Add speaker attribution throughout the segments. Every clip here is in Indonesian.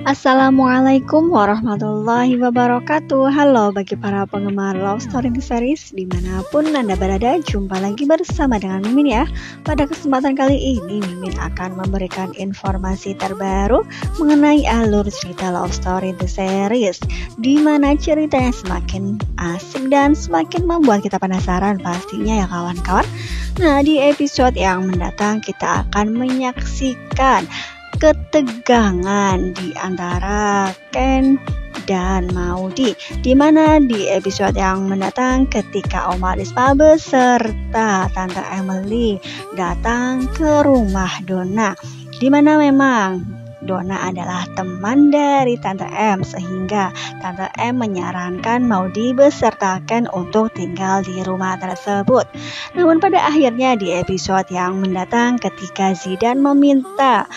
Speaker 1: Assalamualaikum warahmatullahi wabarakatuh. Halo bagi para penggemar love story series dimanapun Anda berada, jumpa lagi bersama dengan Mimin ya. Pada kesempatan kali ini Mimin akan memberikan informasi terbaru mengenai alur cerita love story the series, dimana ceritanya semakin asik dan semakin membuat kita penasaran pastinya ya kawan-kawan. Nah, di episode yang mendatang kita akan menyaksikan ketegangan di antara Ken dan Maudy, di mana di episode yang mendatang ketika Om Arispa beserta Tante Emily datang ke rumah Donna, di mana memang Donna adalah teman dari Tante M, sehingga Tante M menyarankan Maudy beserta Ken untuk tinggal di rumah tersebut. Namun pada akhirnya di episode yang mendatang ketika Zidan meminta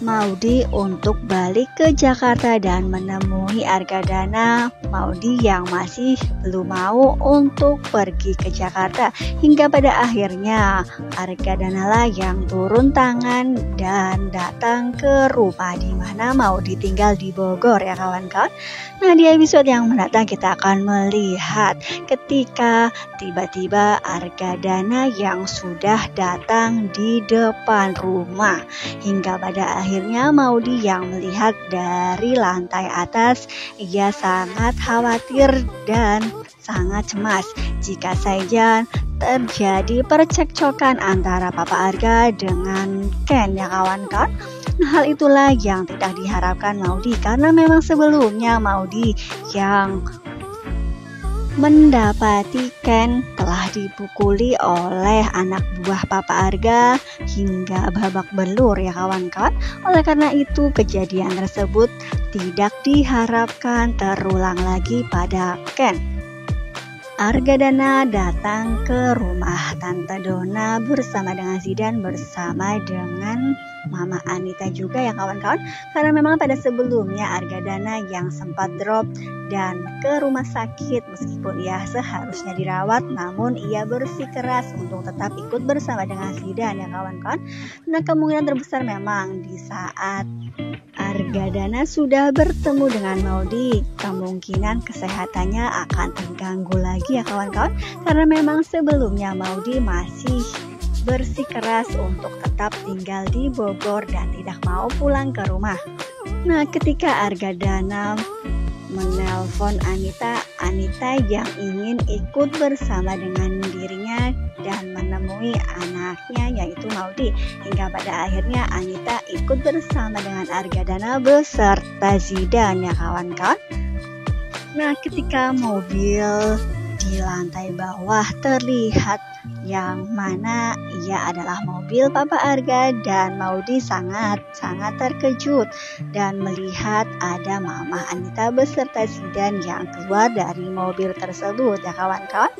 Speaker 1: Maudy untuk balik ke Jakarta dan menemui Argadana, Maudy yang masih belum mau untuk pergi ke Jakarta, hingga pada akhirnya Argadana lah yang turun tangan dan datang ke rumah di mana Maudy tinggal di Bogor ya kawan-kawan. Nah, di episode yang mendatang kita akan melihat ketika tiba-tiba Argadana yang sudah datang di depan rumah, hingga pada akhirnya Maudy yang melihat dari lantai atas. Ia sangat khawatir dan sangat cemas jika saja terjadi percekcokan antara Papa Arga dengan Ken ya kawan-kawan. Nah, hal itulah yang tidak diharapkan Maudy, karena memang sebelumnya Maudy yang mendapati Ken telah dipukuli oleh anak buah Papa Arga hingga babak belur ya kawan-kawan. Oleh karena itu kejadian tersebut tidak diharapkan terulang lagi pada Ken. Argadana datang ke rumah Tante Donna bersama dengan Zidan, bersama dengan Mama Anita juga ya kawan-kawan, karena memang pada sebelumnya Argadana yang sempat drop dan ke rumah sakit meskipun ia seharusnya dirawat, namun ia bersikeras untuk tetap ikut bersama dengan Zidan ya kawan-kawan. Nah, kemungkinan terbesar memang di saat Argadana sudah bertemu dengan Maudy, kemungkinan kesehatannya akan terganggu lagi ya kawan-kawan, karena memang sebelumnya Maudy masih bersikeras untuk tetap tinggal di Bogor dan tidak mau pulang ke rumah. Nah, ketika Argadana menelpon Anita yang ingin ikut bersama dengan dirinya dan menemui anaknya yaitu Maudy, hingga pada akhirnya Anita ikut bersama dengan Argadana beserta Zidan ya kawan-kawan. Nah, ketika mobil di lantai bawah terlihat yang mana ia adalah mobil Papa Arga, dan Maudy sangat terkejut dan melihat ada Mama Anita beserta Zidan yang keluar dari mobil tersebut ya kawan-kawan.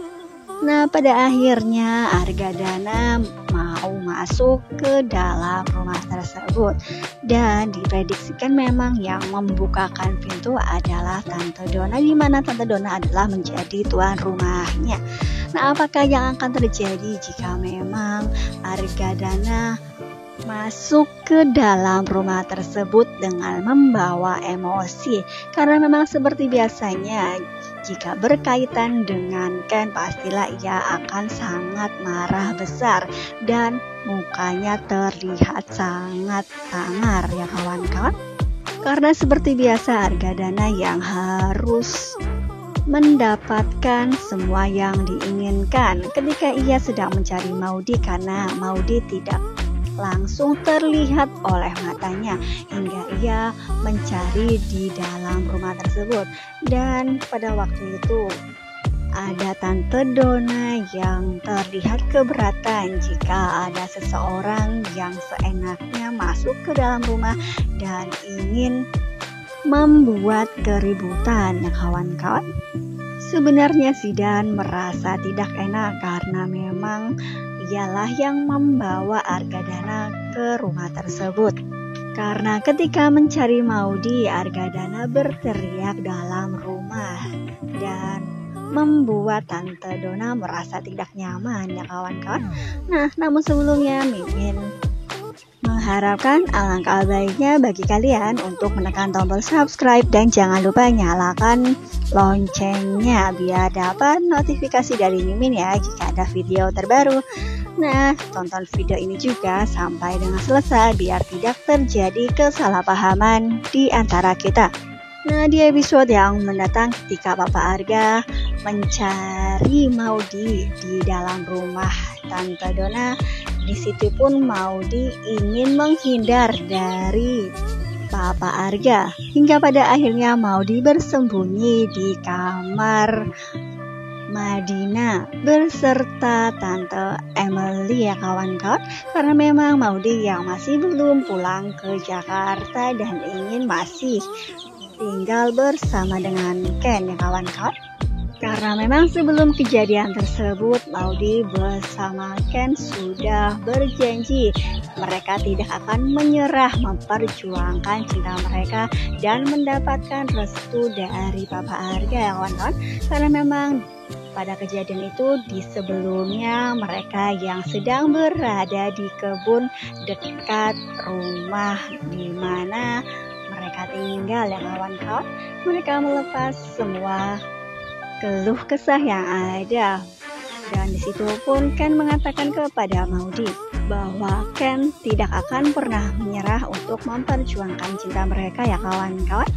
Speaker 1: Nah, pada akhirnya Argadana mau masuk ke dalam rumah tersebut, dan diprediksikan memang yang membukakan pintu adalah Tante Donna, di mana Tante Donna adalah menjadi tuan rumahnya. Nah, apakah yang akan terjadi jika memang Argadana masuk ke dalam rumah tersebut dengan membawa emosi? Karena memang seperti biasanya jika berkaitan dengan Ken, pastilah ia akan sangat marah besar dan mukanya terlihat sangat sangar ya kawan-kawan. Karena seperti biasa Argadana yang harus mendapatkan semua yang diinginkan ketika ia sedang mencari Maudy, karena Maudy tidak langsung terlihat oleh matanya hingga ia mencari di dalam rumah tersebut. Dan pada waktu itu ada Tante Donna yang terlihat keberatan jika ada seseorang yang seenaknya masuk ke dalam rumah dan ingin membuat keributan ya kawan-kawan. Sebenarnya Zidan merasa tidak enak karena memang ialah yang membawa Argadana ke rumah tersebut. Karena ketika mencari Maudy, Argadana berteriak dalam rumah dan membuat Tante Donna merasa tidak nyaman ya kawan-kawan. Nah, namun sebelumnya Mimin Mengharapkan alangkah baiknya bagi kalian untuk menekan tombol subscribe dan jangan lupa nyalakan loncengnya biar dapat notifikasi dari Mimin ya jika ada video terbaru. Nah, tonton video ini juga sampai dengan selesai biar tidak terjadi kesalahpahaman di antara kita. Nah, di episode yang mendatang ketika Papa Arga mencari Maudy di dalam rumah Tante Donna, di situ pun Maudy ingin menghindar dari Papa Arga hingga pada akhirnya Maudy bersembunyi di kamar Madina beserta Tante Emily ya kawan-kawan, karena memang Maudy yang masih belum pulang ke Jakarta dan ingin masih tinggal bersama dengan Ken ya kawan-kawan. Karena memang sebelum kejadian tersebut Maudy bersama Ken sudah berjanji mereka tidak akan menyerah memperjuangkan cinta mereka dan mendapatkan restu dari Papa Arga ya kawan-kawan. Karena memang pada kejadian itu di sebelumnya mereka yang sedang berada di kebun dekat rumah di mana mereka tinggal ya kawan-kawan, mereka melepas semua keluh kesah yang ada. Dan disitu pun Ken mengatakan kepada Maudy bahwa Ken tidak akan pernah menyerah untuk memperjuangkan cinta mereka ya kawan-kawan.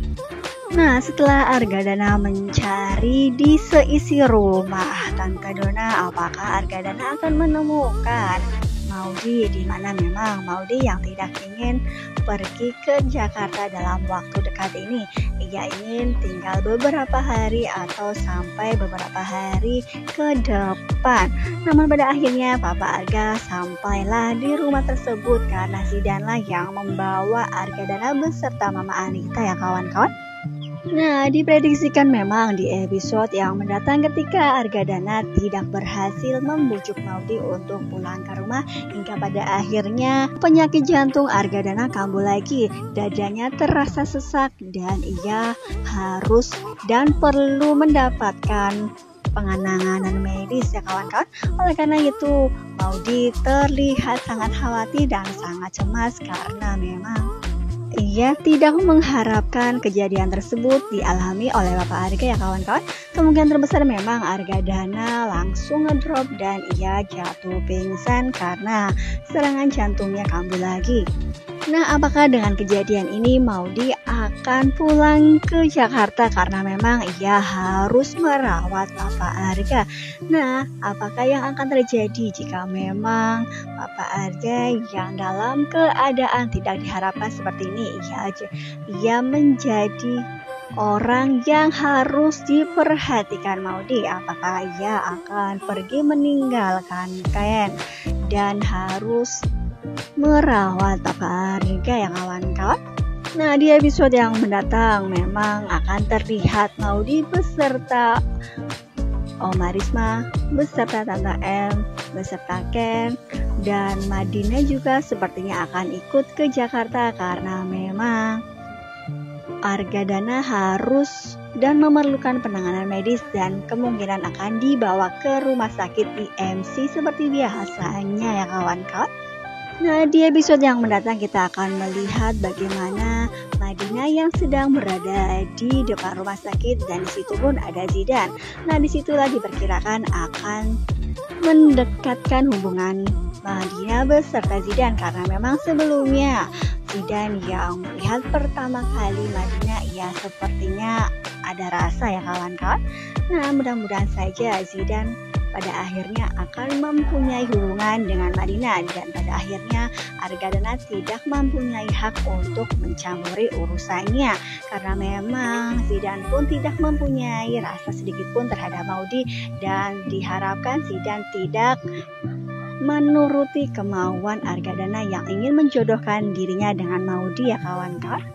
Speaker 1: Nah, setelah Argadana mencari di seisi rumah Tante Donna, apakah Argadana akan menemukan Maudy, di mana memang Maudy yang tidak ingin pergi ke Jakarta dalam waktu dekat ini. Ia ingin tinggal beberapa hari atau sampai beberapa hari ke depan. Namun pada akhirnya Papa Arga sampailah di rumah tersebut karena Zidanlah yang membawa Argadana beserta Mama Anita ya kawan-kawan. Nah, diprediksikan memang di episode yang mendatang ketika Argadana tidak berhasil membujuk Maudy untuk pulang ke rumah hingga pada akhirnya penyakit jantung Argadana kambuh lagi, dadanya terasa sesak dan ia harus dan perlu mendapatkan penanganan medis ya kawan-kawan. Oleh karena itu Maudy terlihat sangat khawatir dan sangat cemas karena memang ia tidak mengharapkan kejadian tersebut dialami oleh Papa Arga ya kawan-kawan. Kemungkinan terbesar memang Argadana langsung ngedrop dan ia jatuh pingsan karena serangan jantungnya kambuh lagi. Nah, apakah dengan kejadian ini Maudy akan pulang ke Jakarta karena memang ia harus merawat Papa Arga? Nah, apakah yang akan terjadi jika memang Papa Arga yang dalam keadaan tidak diharapkan seperti ini, ia menjadi orang yang harus diperhatikan Maudy? Apakah ia akan pergi meninggalkan Ken dan harus merawat Papa Arga ya kawan-kawan? Nah, di episode yang mendatang memang akan terlihat Maudy beserta Oma Risma, beserta Tante M, beserta Ken dan Madina juga sepertinya akan ikut ke Jakarta karena memang Argadana harus dan memerlukan penanganan medis dan kemungkinan akan dibawa ke rumah sakit IMC seperti biasanya ya kawan-kawan. Nah, di episode yang mendatang kita akan melihat bagaimana Madina yang sedang berada di depan rumah sakit dan disitu pun ada Zidan. Nah, disitulah diperkirakan akan mendekatkan hubungan Madina beserta Zidan karena memang sebelumnya Zidan yang melihat pertama kali Madina ia sepertinya ada rasa ya kawan-kawan. Nah, mudah-mudahan saja Zidan pada akhirnya akan mempunyai hubungan dengan Madina dan pada akhirnya Argadana tidak mempunyai hak untuk mencampuri urusannya karena memang Zidan pun tidak mempunyai rasa sedikit pun terhadap Maudy dan diharapkan Zidan tidak menuruti kemauan Argadana yang ingin menjodohkan dirinya dengan Maudy ya kawan-kawan.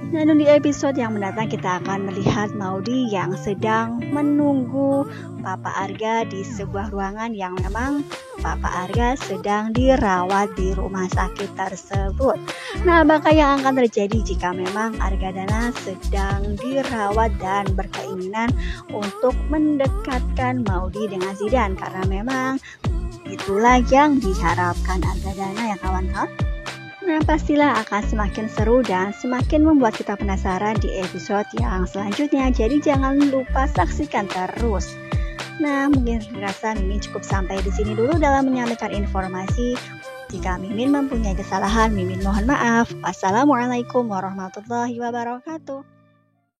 Speaker 1: Dan di episode yang mendatang kita akan melihat Maudy yang sedang menunggu Papa Arga di sebuah ruangan yang memang Papa Arga sedang dirawat di rumah sakit tersebut. Nah, apakah yang akan terjadi jika memang Argadana sedang dirawat dan berkeinginan untuk mendekatkan Maudy dengan Zidan karena memang itulah yang diharapkan Argadana ya kawan-kawan. Nah, pastilah akan semakin seru dan semakin membuat kita penasaran di episode yang selanjutnya. Jadi jangan lupa saksikan terus. Nah, mungkin dirasa Mimin cukup sampai di sini dulu dalam menyampaikan informasi. Jika Mimin mempunyai kesalahan, Mimin mohon maaf. Wassalamualaikum warahmatullahi wabarakatuh.